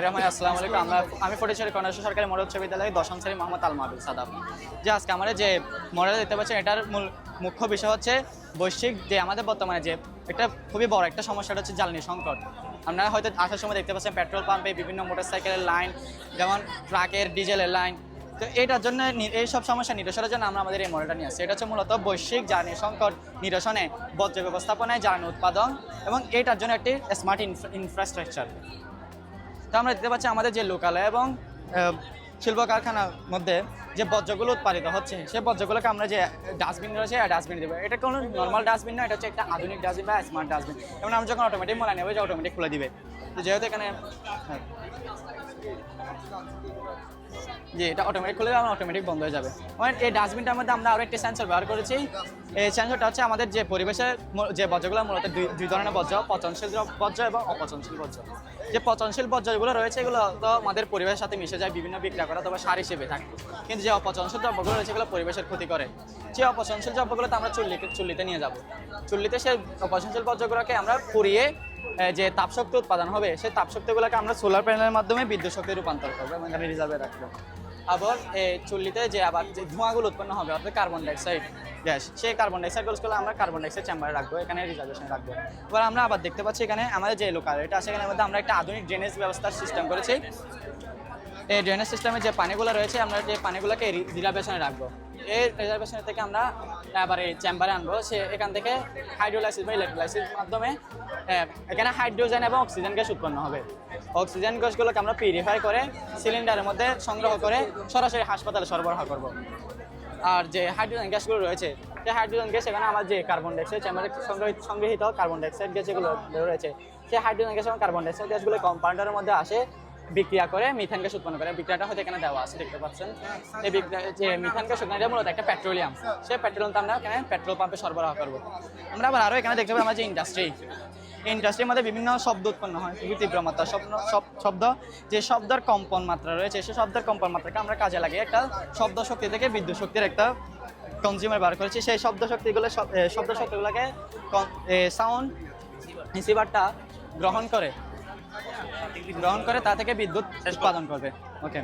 রহমান, আসসালামু আলাইকুম। আমি ফটিকছড়ি কন্যাশ্রী সরকারি মডেল উচ্চ বিদ্যালয়ে দশম শ্রেণী মোহাম্মদ আল মাহবুব সাদাব। যে আজকে আমরা যে মডেল দেখতে পাচ্ছি, এটার মুখ্য বিষয় হচ্ছে বৈশ্বিক যে আমাদের বর্তমানে যে একটা খুবই বড় একটা সমস্যাটা হচ্ছে জ্বালানি সংকট। আপনারা হয়তো আসার সময় দেখতে পাচ্ছেন পেট্রোল পাম্পে বিভিন্ন মোটরসাইকেলের লাইন, যেমন ট্রাকের ডিজেলের লাইন। তো এটার জন্য এইসব সমস্যা নিরসনের জন্য আমরা আমাদের এই মডেলটা নিয়ে আসছি। এটা হচ্ছে মূলত বৈশ্বিক জ্বালানি সংকট নিরসনে, বর্জ্য ব্যবস্থাপনায়, জ্বালানি উৎপাদন এবং এটার জন্য একটি স্মার্ট ইনফ্রাস্ট্রাকচার। তো আমরা দেখতে পাচ্ছি আমাদের যে লোকালয় এবং শিল্প কারখানার মধ্যে যে বর্জ্যগুলো উৎপাদিত হচ্ছে, সেই বর্জ্যগুলোকে আমরা যে ডাস্টবিন রয়েছে ডাস্টবিন দেবো। এটা কোনো নর্মাল ডাস্টবিন না, এটা হচ্ছে একটা আধুনিক ডাস্টবিন বা স্মার্ট ডাস্টবিন। এবং আমরা যখন অটোমেটিক মনে নেবো যে অটোমেটিক খুলে দিবে। তো যেহেতু এখানে যে এটা অটোমেটিক খুলে দেবে, অটোমেটিক বন্ধ হয়ে যাবে। মানে এই ডাস্টবিনটার মধ্যে আমরা আরও একটি সেন্সর ব্যবহার করেছি। এই সেন্সরটা হচ্ছে আমাদের যে পরিবেশের যে বর্জ্যগুলো, মূলত দুই ধরনের বর্জ্য, পচনশীল বর্জ্য এবং অপচনশীল বর্জ্য। যে পচনশীল বর্জ্যগুলো রয়েছে এগুলো তো আমাদের পরিবেশের সাথে মিশে যায়, বিভিন্ন বিক্রিয়া করা অথবা সার হিসেবে থাকে। কিন্তু যে অপচনশীল দ্রব্যগুলো রয়েছে এগুলো পরিবেশের ক্ষতি করে। যে অপচনশীল দ্রব্যগুলোতে আমরা চুল্লিতে নিয়ে যাব। চুল্লিতে সেই অপচনশীল বর্জ্যগুলোকে আমরা পুড়িয়ে যে তাপশক্তি উৎপাদন হবে, সেই তাপশক্তিগুলোকে আমরা সোলার প্যানেলের মাধ্যমে বিদ্যুৎ শক্তি রূপান্তর করবো এবং এখানে রিজার্ভে রাখবো। আবার এই চুল্লিতে যে আবার যে ধোঁয়াগুলো উৎপন্ন হবে, অর্থাৎ কার্বন ডাইঅক্সাইড গ্যাস, সেই কার্বন ডাইঅক্সাইডগুলো আমরা কার্বন ডাইঅক্সাইড চেম্বারে রাখবো, এখানে রিজার্ভেশনে রাখবো। এবার আমরা আবার দেখতে পাচ্ছি এখানে আমাদের যে লোকালয়টা আছে, এখানের মধ্যে আমরা একটা আধুনিক ড্রেনেজ ব্যবস্থার সিস্টেম করেছি। এই ড্রেনেজ সিস্টেমে যে পানিগুলো রয়েছে, আমরা যে পানিগুলোকে রিজার্ভেশনে রাখবো। এই রিজার্ভেশন থেকে আমরা আবার এই চেম্বারে আনবো। সে এখান থেকে হাইড্রোলাইসিস বা ইলেকট্রোলাইসিস মাধ্যমে এখানে হাইড্রোজেন এবং অক্সিজেন গ্যাস উৎপন্ন হবে। অক্সিজেন গ্যাসগুলোকে আমরা পিউরিফাই করে সিলিন্ডারের মধ্যে সংগ্রহ করে সরাসরি হাসপাতালে সরবরাহ করব। আর যে হাইড্রোজেন গ্যাসগুলো রয়েছে, সেই হাইড্রোজেন গ্যাস এখানে আমার যে কার্বন ডাইঅক্সাইড চেম্বারে সংগৃহীত কার্বন ডাইঅক্সাইড গ্যাস যেগুলো রয়েছে, সেই হাইড্রোজেন গ্যাস এবং কার্বন ডাইঅক্সাইড গ্যাসগুলো কম্পাউন্ডারের মধ্যে আসে, বিক্রিয়া করে মিথেন গ্যাস উৎপন্ন করে। বিক্রিয়াটা হয়তো এখানে দেওয়া আছে, দেখতে পাচ্ছেন। এই যে মিথেন গ্যাস উৎপন্ন, এটা মূলত একটা পেট্রোলিয়াম। সেই পেট্রোলিয়ামটা আমরা এখানে পেট্রোল পাম্পে সরবরাহ করবো। আমরা আবার আরও এখানে দেখতে পাবো আমরা যে ইন্ডাস্ট্রির মধ্যে বিভিন্ন শব্দ উৎপন্ন হয়, তীব্র মাত্রা শব্দ, যে শব্দের কম্পন মাত্রা রয়েছে, সেই শব্দের কম্পন মাত্রাকে আমরা কাজে লাগিয়ে একটা শব্দ শক্তি থেকে বিদ্যুৎ শক্তির একটা কনজিউমার বার করেছি। সেই শব্দ শক্তিগুলোকে সাউন্ড রিসিভারটা গ্রহণ করে তা থেকে বিদ্যুৎ উৎপাদন করবে। ওকে।